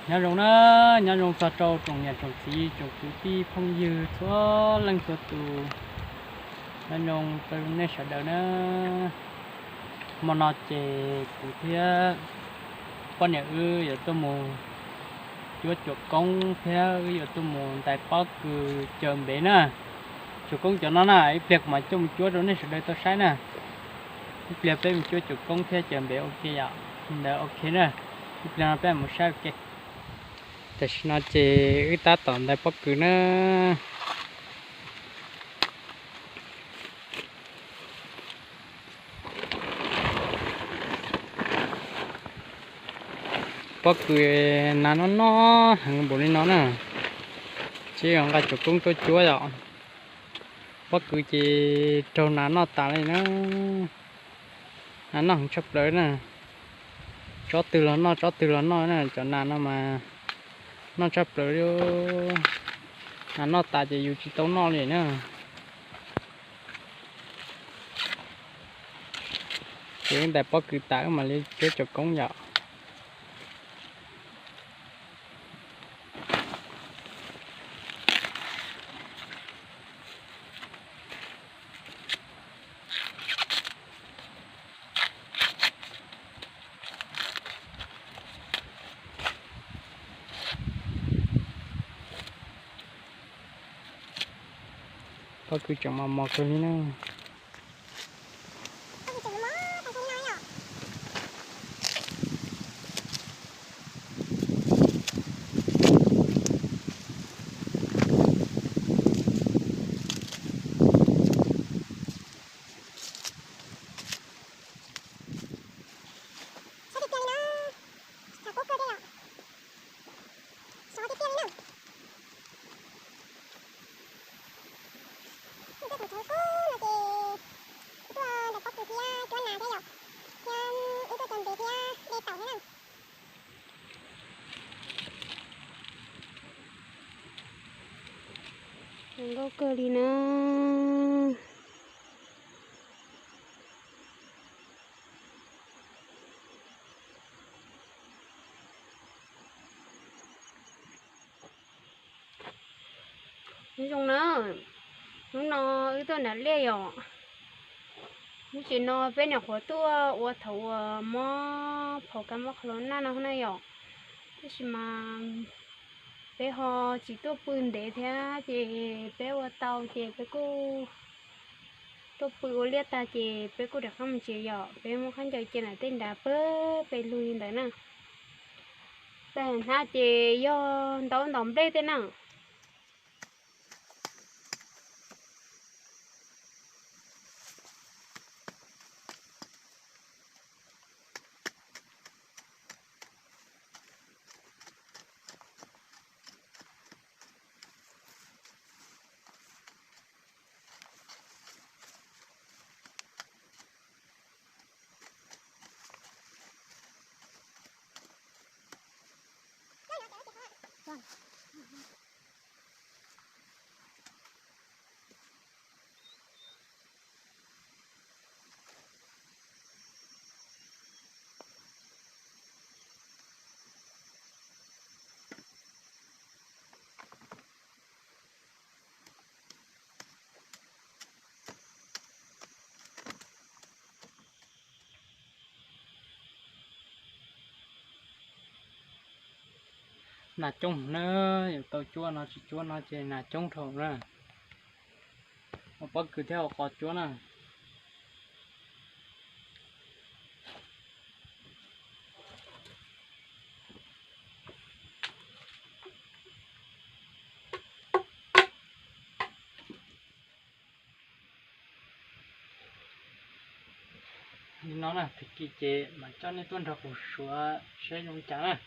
nhà rồng nó nhà rồng sao trâu trồng nhà trồng xí trồng củ ti phong dư chúa lăng chúa tù nhà rồng tôi nên sợ đời nó mà nó chè củ thía con nhà giờ tôi mù chúa chuột công thía giờ tôi mù tại có cứ chờ bể nè chuột công cho nó nè việc mà chung chúa rồi nên sợ đời tôi sai nè việc tới chúa chuột công thía chờ bể ok ạ được ok nè việc làm phải một sao okแต่ฉันอาจจะตาตอนได้ปกคือนะปกคือนั่นน้อหังบุรีน้อน่ะเชี่ยงกระจุกกุ้งตัวจั่วหรอปกคือจีโจนั่นน้อตาเลยนะนั่นน้อหังชอบเลยนะชอบตื่นแล้วน้อชอบตื่นแล้วน้อนะจนนั่นน้อมาน้อชอบเลยอยู่นั่นน้อตาจะอยู่ที่โต๊ะน้อเลยนะเชี่ยงแต่ปกคือตามาเลยเจ้าจุกกุ้งหรอก็คือจะมาหมอกตัวนี้นะCó cơ đi nè. Nói chung nó cái tôi nãy lấy rồi. Nó chỉ nó bên nhà của tôi ở thầu mò phổ cam mò khốn nó này rồi. Thế mà bé họ chỉ tôi bươn để thế chị bé ở tàu chị bé cô tôi bươn liệt ta chị bé cô được không chị rồi bé muốn khăn chơi chị là tên đá bé lui đấy nè bé ha chị do đón đón đây thế nào là chung nữa tôi chua nó chỉ là chung thôi nữa một bất cứ theo có chua nè nó là thịt kỳ chế mà cho nên tuân thủ số sẽ dùng trắng à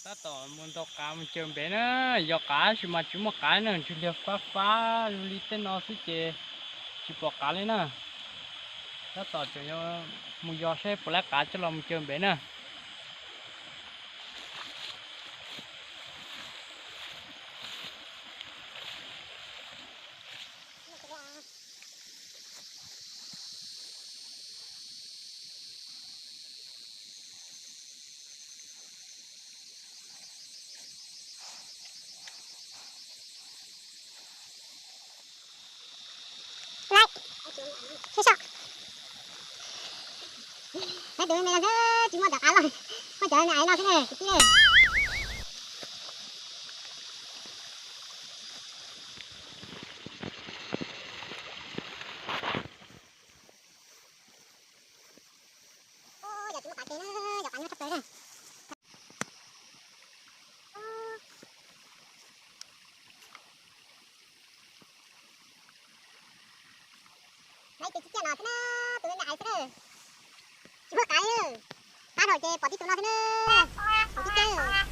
ta tỏ muốn tàu cá mình chơi bé nữa giờ cá chỉ mà chỉ một cái nữa chỉ liệp phá phá li tên nó sẽ chơi chỉ bỏ cá lên nữa ta tỏ cho nhau muốn giờ sẽ bỏ lá cá cho lòng chơi bé nữa Mấy đứa này là thế chỉ muốn đặt ăn rồi, không chờ này nó thế này, cái này. Giờ chúng nó cái nó giờ ăn nó sắp tới rồi. Mấy cái chiếc nào thế nó tụi nó lại thế này. Chỉ một cái nữa. Cá rồi chơi bỏ tí tụi nó thế nữa. Bỏ tí chơi.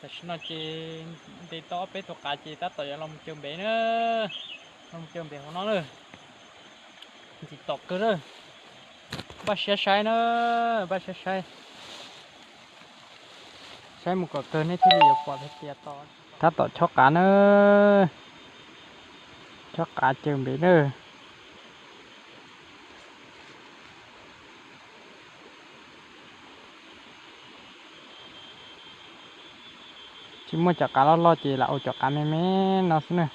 แต่ฉันจะได้ต่อไปตัวกาจีตัดต่อยังลองเจิมเบนเนอะลองเจิมเบนของน้องเลยจิตตกก็เลยบ้าเสียใช้เนอะบ้าเสียใช้ใช้หมุกเกินให้ที่เหลือปลอดให้เตียต่อถ้าต่อช็อกกาเนอะช็อกกาเจิมเบนเนอะchỉ mua chả cá lo chỉ là ổ chả cá mẹ mẹ nó xí nữa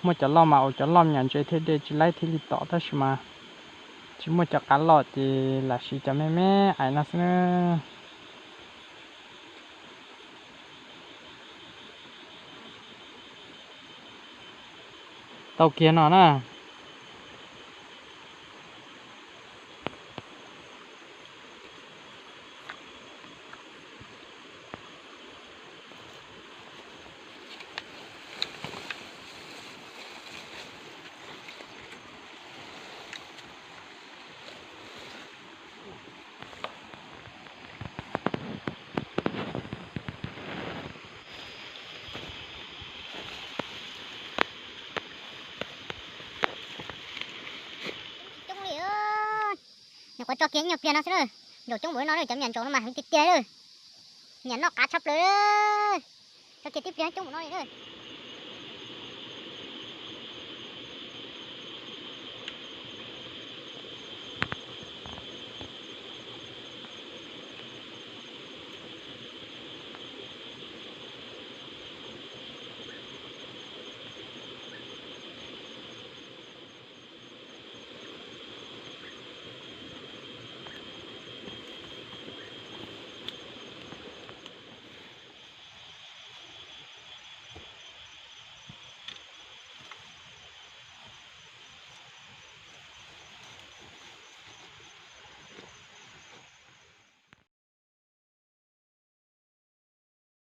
mua chả lo mà ổ chả lo nhận chơi thế để chỉ lấy thì tỏ thôi mà chỉ mua chả cá lo chỉ là chỉ chả mẹ mẹ ai nó xí nữa tàu kia nó nè Có cho kiến nhập tiền nó rồi rồi chúng mới nói rồi chấm nhận chỗ nó mà không tiếp rồi nhận nó cá sắp rồi cho kia tiếp tiền chúng nó rồi